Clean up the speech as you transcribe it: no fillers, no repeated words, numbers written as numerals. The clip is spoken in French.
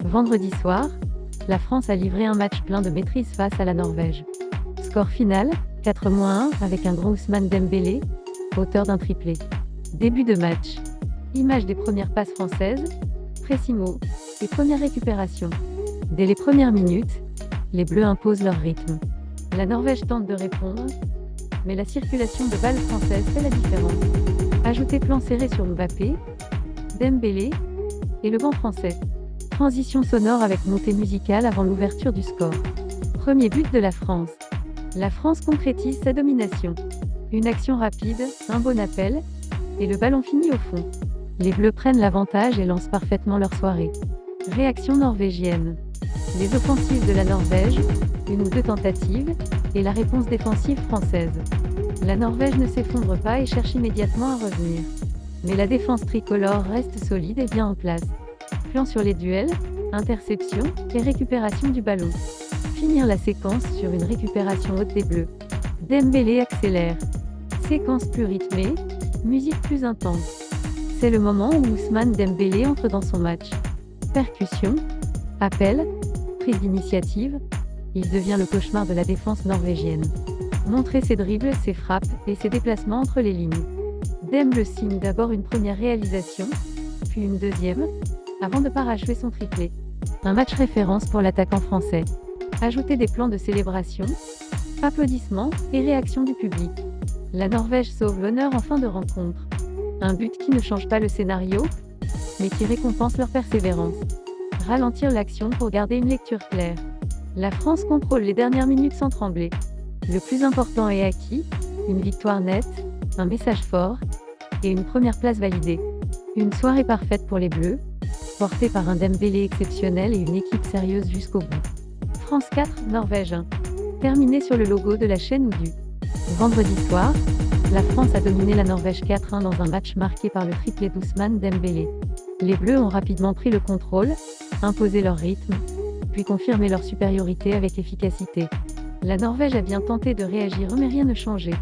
Vendredi soir, la France a livré un match plein de maîtrise face à la Norvège. Score final, 4-1 avec un gros Ousmane Dembélé, auteur d'un triplé. Début de match. Image des premières passes françaises, pressing haut et première récupération. Dès les premières minutes, les Bleus imposent leur rythme. La Norvège tente de répondre, mais la circulation de balles françaises fait la différence. Ajoutez plan serré sur Mbappé, Dembélé et le banc français. Transition sonore avec montée musicale avant l'ouverture du score. Premier but de la France. La France concrétise sa domination. Une action rapide, un bon appel, et le ballon finit au fond. Les Bleus prennent l'avantage et lancent parfaitement leur soirée. Réaction norvégienne. Les offensives de la Norvège, une ou deux tentatives, et la réponse défensive française. La Norvège ne s'effondre pas et cherche immédiatement à revenir. Mais la défense tricolore reste solide et bien en place. Plan sur les duels, interception et récupération du ballon. Finir la séquence sur une récupération haute des Bleus. Dembélé accélère. Séquence plus rythmée, musique plus intense. C'est le moment où Ousmane Dembélé entre dans son match. Percussion, appel, prise d'initiative, il devient le cauchemar de la défense norvégienne. Montrer ses dribbles, ses frappes et ses déplacements entre les lignes. Dembélé signe d'abord une première réalisation, puis une deuxième, avant de parachever son triplé. Un match référence pour l'attaquant français. Ajoutez des plans de célébration, applaudissements et réactions du public. La Norvège sauve l'honneur en fin de rencontre. Un but qui ne change pas le scénario, mais qui récompense leur persévérance. Ralentir l'action pour garder une lecture claire. La France contrôle les dernières minutes sans trembler. Le plus important est acquis, une victoire nette, un message fort, et une première place validée. Une soirée parfaite pour les Bleus, portée par un Dembélé exceptionnel et une équipe sérieuse jusqu'au bout. France 4, Norvège 1. Terminé sur le logo de la chaîne ou du. Vendredi soir, la France a dominé la Norvège 4-1 dans un match marqué par le triplé d'Ousmane Dembélé. Les Bleus ont rapidement pris le contrôle, imposé leur rythme, puis confirmé leur supériorité avec efficacité. La Norvège a bien tenté de réagir mais rien ne changeait.